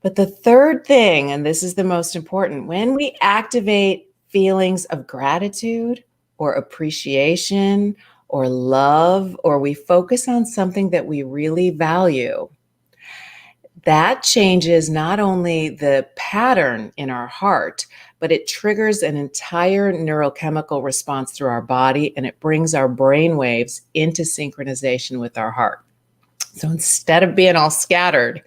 But the third thing, and this is the most important, when we activate feelings of gratitude or appreciation or love, or we focus on something that we really value, that changes not only the pattern in our heart, but it triggers an entire neurochemical response through our body, and it brings our brain waves into synchronization with our heart. So instead of being all scattered,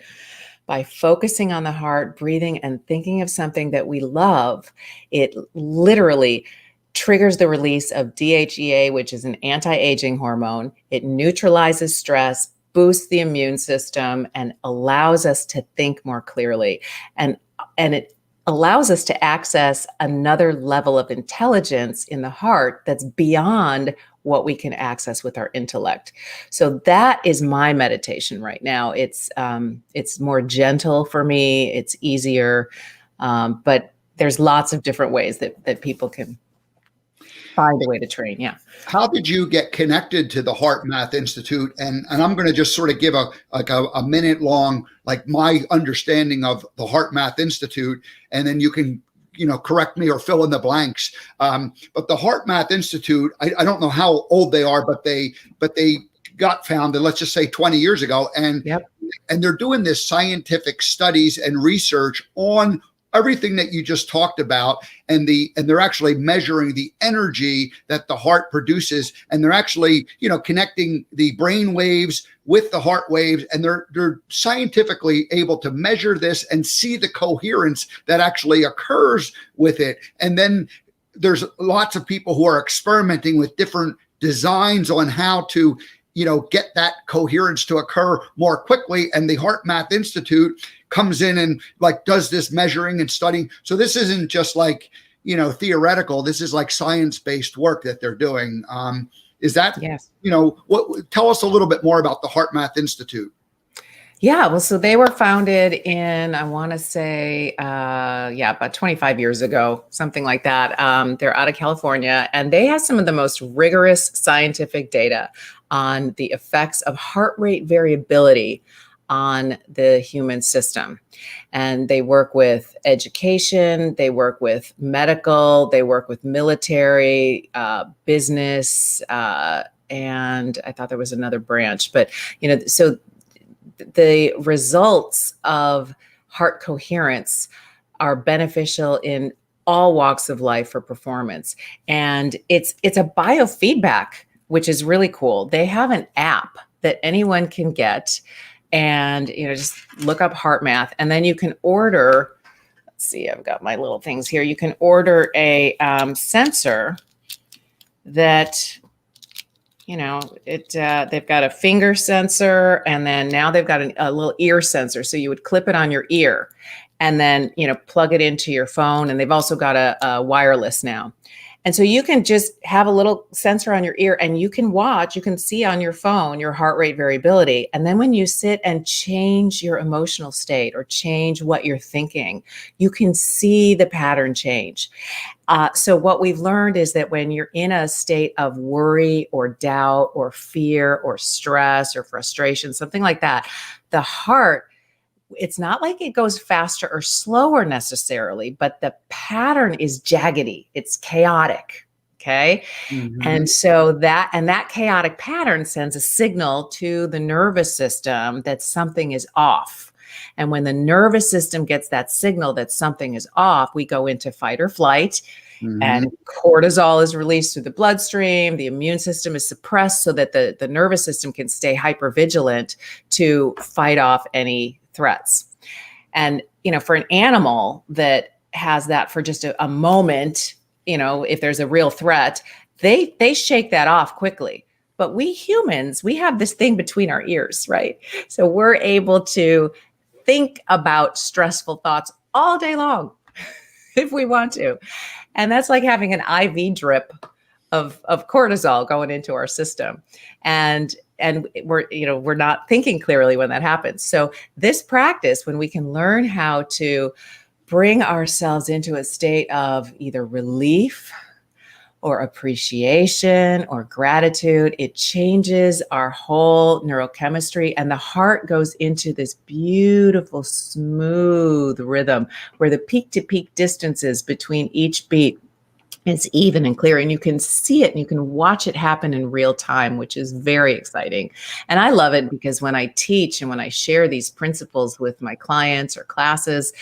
by focusing on the heart, breathing, and thinking of something that we love, it literally triggers the release of DHEA, which is an anti-aging hormone. It neutralizes stress, boosts the immune system, and allows us to think more clearly. And it allows us to access another level of intelligence in the heart that's beyond what we can access with our intellect. So that is my meditation right now. It's more gentle for me. It's easier, but there's lots of different ways that people can find a way to train. Yeah. How did you get connected to the Heart Math Institute? And I'm going to just sort of give a minute long, like my understanding of the Heart Math Institute, and then you can correct me or fill in the blanks. But the Heart Math Institute, I don't know how old they are, but they got founded, let's just say 20 years ago, and Yep. and they're doing this scientific studies and research on everything that you just talked about, and they're actually measuring the energy that the heart produces, and they're actually connecting the brain waves with the heart waves, and they're scientifically able to measure this and see the coherence that actually occurs with it. And then there's lots of people who are experimenting with different designs on how to get that coherence to occur more quickly. And the Heart Math Institute comes in and does this measuring and studying. So this isn't just theoretical. This is like science-based work that they're doing. Is that, Yes. Tell us a little bit more about the Heart Math Institute. Yeah, well, so they were founded in, I want to say, about 25 years ago, something like that. They're out of California, and they have some of the most rigorous scientific data on the effects of heart rate variability on the human system. And they work with education, they work with medical, they work with military, business, and I thought there was another branch, but so the results of heart coherence are beneficial in all walks of life for performance. And it's a biofeedback, which is really cool. They have an app that anyone can get, and just look up Heart Math, and then you can order. Let's see, I've got my little things here. You can order a sensor that they've got a finger sensor, and then now they've got a little ear sensor. So you would clip it on your ear and then, plug it into your phone. And they've also got a wireless now. And so you can just have a little sensor on your ear, and you can see on your phone your heart rate variability. And then when you sit and change your emotional state or change what you're thinking, you can see the pattern change. So what we've learned is that when you're in a state of worry or doubt or fear or stress or frustration, something like that, the heart, it's not like it goes faster or slower necessarily, but the pattern is jaggedy. It's chaotic. Okay. Mm-hmm. And so that chaotic pattern sends a signal to the nervous system that something is off. And when the nervous system gets that signal that something is off, we go into fight or flight. Mm-hmm. And cortisol is released through the bloodstream. The immune system is suppressed so that the nervous system can stay hypervigilant to fight off any threats. And, for an animal that has that for just a moment, if there's a real threat, they shake that off quickly. But we humans, we have this thing between our ears, right? So we're able to think about stressful thoughts all day long if we want to. And that's like having an IV drip of cortisol going into our system. And we're not thinking clearly when that happens. So this practice, when we can learn how to bring ourselves into a state of either relief or appreciation or gratitude, it changes our whole neurochemistry, and the heart goes into this beautiful, smooth rhythm where the peak to peak distances between each beat is even and clear, and you can see it and you can watch it happen in real time, which is very exciting. And I love it because when I teach and when I share these principles with my clients or classes,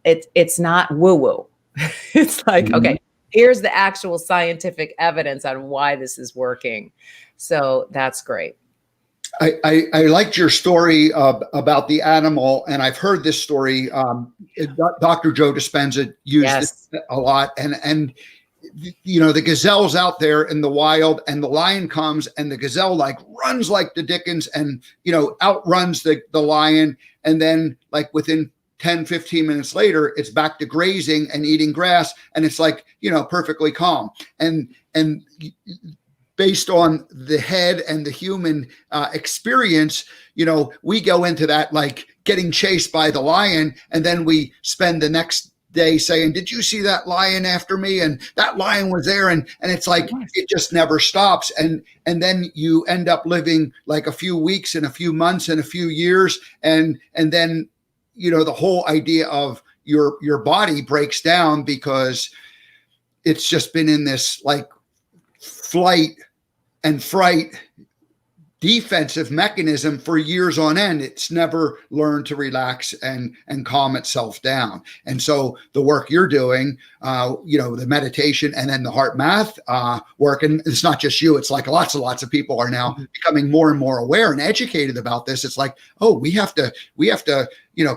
it's not woo-woo. It's like, okay, here's the actual scientific evidence on why this is working. So that's great. I liked your story about the animal, and I've heard this story. Dr. Joe Dispenza used it a lot, and the gazelle's out there in the wild, and the lion comes, and the gazelle like runs like the dickens, and outruns the lion, and then like within 10, 15 minutes later, it's back to grazing and eating grass, and it's like perfectly calm, and based on the head and the human experience, we go into that like getting chased by the lion, and then we spend the next day saying, did you see that lion after me? And that lion was there. And it's like, it just never stops. And then you end up living like a few weeks and a few months and a few years. And then, the whole idea of your body breaks down because it's just been in this like flight and fright defensive mechanism for years on end. It's never learned to relax and calm itself down. And so the work you're doing, the meditation and then the heart math work, and it's not just you, it's like lots and lots of people are now becoming more and more aware and educated about this. It's like, oh, we have to,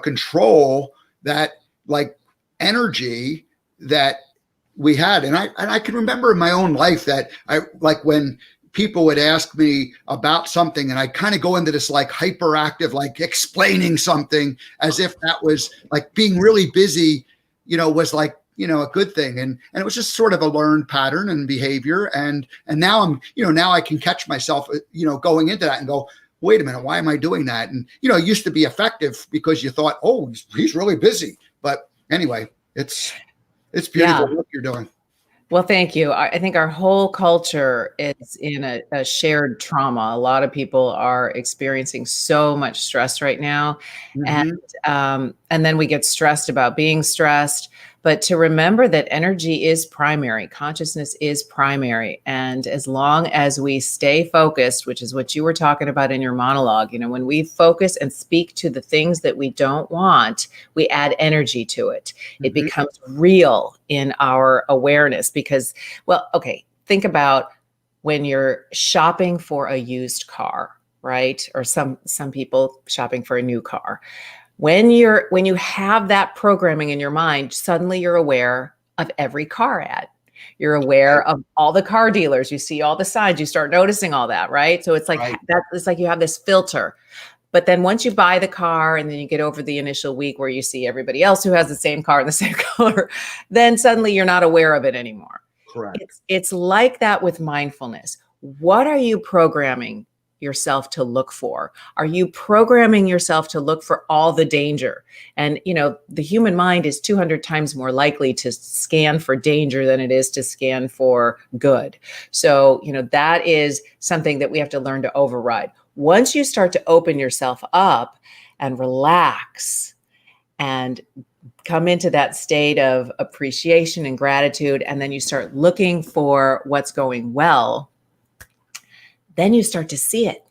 control that like energy that we had. And I can remember in my own life that I like when people would ask me about something and I kind of go into this like hyperactive, like explaining something as if that was like being really busy, was like, a good thing. And it was just sort of a learned pattern and behavior. And now I'm, now I can catch myself, going into that and go, wait a minute, why am I doing that? And, it used to be effective because you thought, oh, he's really busy. But anyway, it's beautiful work you're doing. Well, thank you. I think our whole culture is in a shared trauma. A lot of people are experiencing so much stress right now. And then we get stressed about being stressed. But to remember that energy is primary, consciousness is primary. And as long as we stay focused, which is what you were talking about in your monologue, when we focus and speak to the things that we don't want, we add energy to it. It becomes real in our awareness because, think about when you're shopping for a used car, right? Or some people shopping for a new car. When you have that programming in your mind, suddenly you're aware of every car ad. You're aware of all the car dealers. You see all the signs. You start noticing all that, right? So it's like it's like you have this filter. But then once you buy the car and then you get over the initial week where you see everybody else who has the same car in the same color, then suddenly you're not aware of it anymore. Correct. It's like that with mindfulness. What are you programming yourself to look for? Are you programming yourself to look for all the danger? And, the human mind is 200 times more likely to scan for danger than it is to scan for good. So, that is something that we have to learn to override. Once you start to open yourself up and relax and come into that state of appreciation and gratitude, and then you start looking for what's going well, then you start to see it.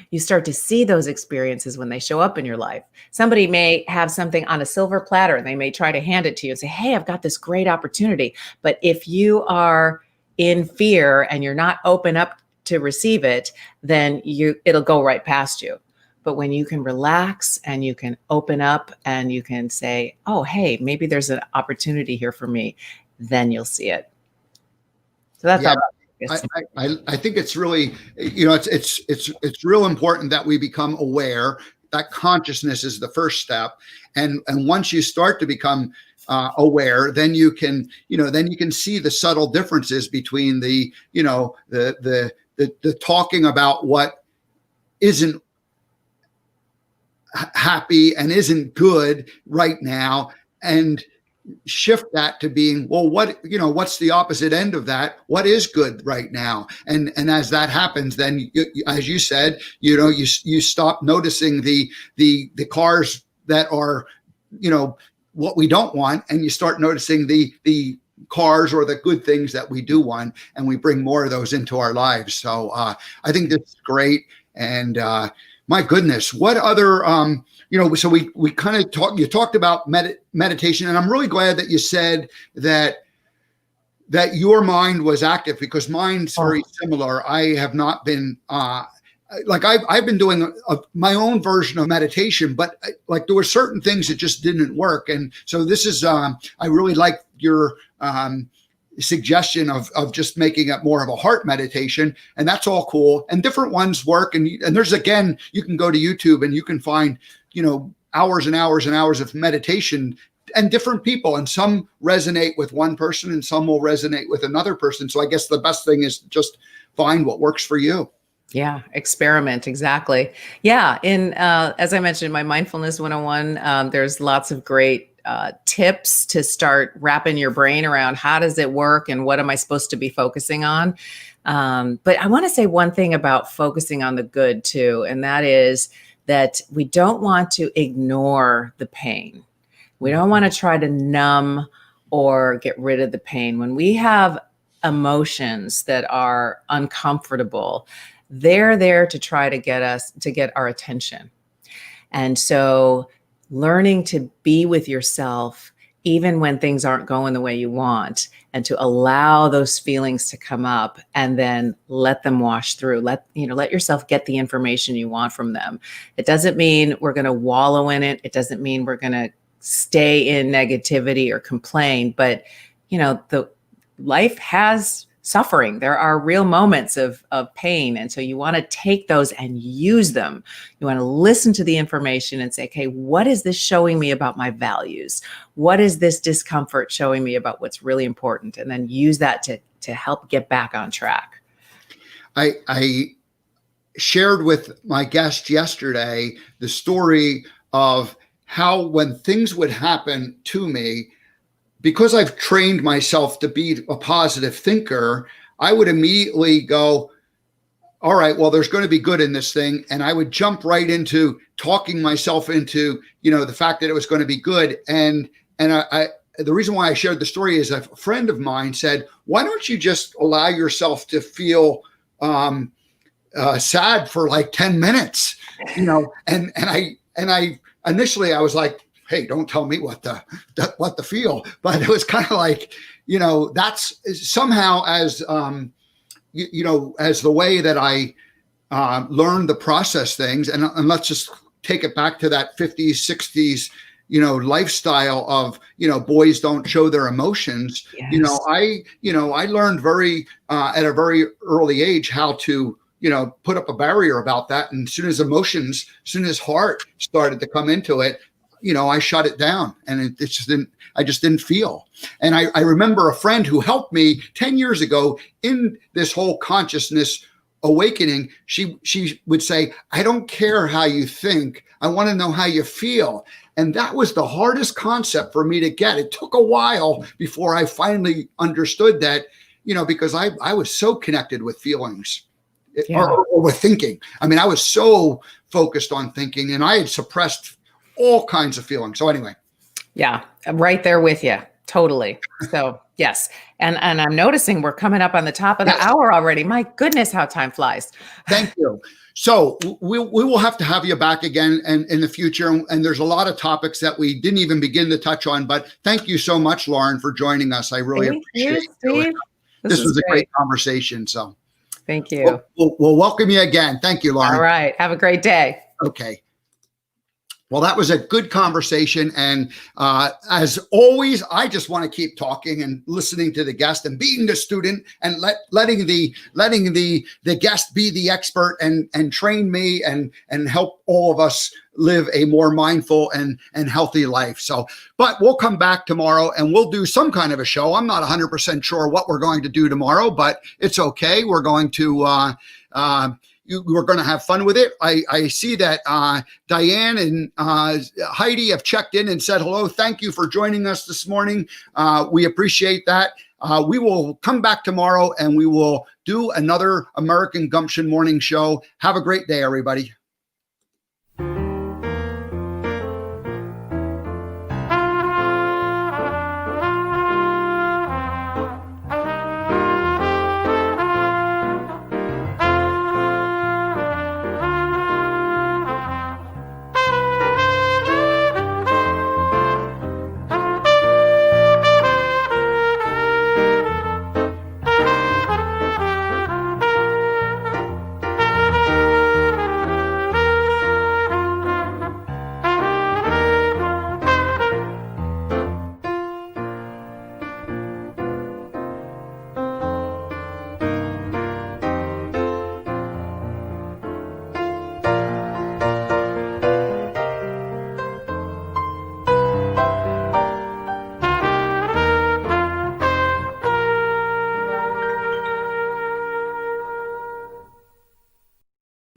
You start to see those experiences when they show up in your life. Somebody may have something on a silver platter and they may try to hand it to you and say, hey, I've got this great opportunity. But if you are in fear and you're not open up to receive it, then it'll go right past you. But when you can relax and you can open up and you can say, oh, hey, maybe there's an opportunity here for me, then you'll see it. So that's how I think it's really, it's real important that we become aware. That consciousness is the first step. And once you start to become aware, then you can see the subtle differences between the talking about what isn't happy and isn't good right now, and shift that to being, well, what's the opposite end of that? What is good right now? And as that happens, then as you said, you stop noticing the cars that are, what we don't want, and you start noticing the cars or the good things that we do want, and we bring more of those into our lives. So I think this is great. And my goodness, what other so we kind of you talked about meditation, and I'm really glad that you said that your mind was active, because mine's very similar. I have not been I've been doing my own version of meditation, but like there were certain things that just didn't work. And so this is I really like your suggestion of just making it more of a heart meditation, and that's all cool, and different ones work. And there's, again, you can go to YouTube and you can find hours and hours and hours of meditation, and different people, and some resonate with one person and some will resonate with another person. So I guess the best thing is just find what works for you. Yeah, experiment. Exactly. Yeah. In as I mentioned, my mindfulness 101, there's lots of great tips to start wrapping your brain around how does it work and what am I supposed to be focusing on. But I want to say one thing about focusing on the good too, and that is that we don't want to ignore the pain. We don't want to try to numb or get rid of the pain. When we have emotions that are uncomfortable, they're there to try to get our attention. And so learning to be with yourself, even when things aren't going the way you want, and to allow those feelings to come up and then let them wash through. Let yourself get the information you want from them. It doesn't mean we're going to wallow in it. It doesn't mean we're going to stay in negativity or complain, but the life has suffering. There are real moments of pain. And so you want to take those and use them. You want to listen to the information and say, okay, what is this showing me about my values? What is this discomfort showing me about what's really important? And then use that to help get back on track. I shared with my guest yesterday the story of how, when things would happen to me, because I've trained myself to be a positive thinker, I would immediately go, all right, well, there's going to be good in this thing. And I would jump right into talking myself into, the fact that it was going to be good. And I the reason why I shared the story is a friend of mine said, why don't you just allow yourself to feel sad for like 10 minutes, and I initially I was like, hey, don't tell me what to feel. But it was kind of like, that's somehow as, as the way that I learned to process things. And let's just take it back to that 50s, 60s, lifestyle of, boys don't show their emotions. Yes. I learned at a very early age how to, put up a barrier about that. And as soon as heart started to come into it, I shut it down, and I just didn't feel. And I remember a friend who helped me 10 years ago in this whole consciousness awakening. She would say, I don't care how you think. I want to know how you feel. And that was the hardest concept for me to get. It took a while before I finally understood that, because I was so connected with feelings. Yeah. Or with thinking. I mean, I was so focused on thinking, and I had suppressed all kinds of feelings. So anyway. Yeah, I'm right there with you. Totally. So yes. And I'm noticing we're coming up on the top of the hour already. My goodness, how time flies. Thank you. So we will have to have you back again and in the future. And there's a lot of topics that we didn't even begin to touch on, but thank you so much, Lauren, for joining us. I really appreciate it. Steve. This was a great conversation. So thank you. We'll welcome you again. Thank you, Lauren. All right. Have a great day. Okay. Well, that was a good conversation. And as always, I just want to keep talking and listening to the guest and being the student and letting the guest be the expert and train me and help all of us live a more mindful and healthy life. So, but we'll come back tomorrow and we'll do some kind of a show. I'm not 100% sure what we're going to do tomorrow, but it's okay. We're going to we're going to have fun with it. I see that Diane and Heidi have checked in and said hello. Thank you for joining us this morning. We appreciate that. We will come back tomorrow and we will do another American Gumption morning show. Have a great day, everybody.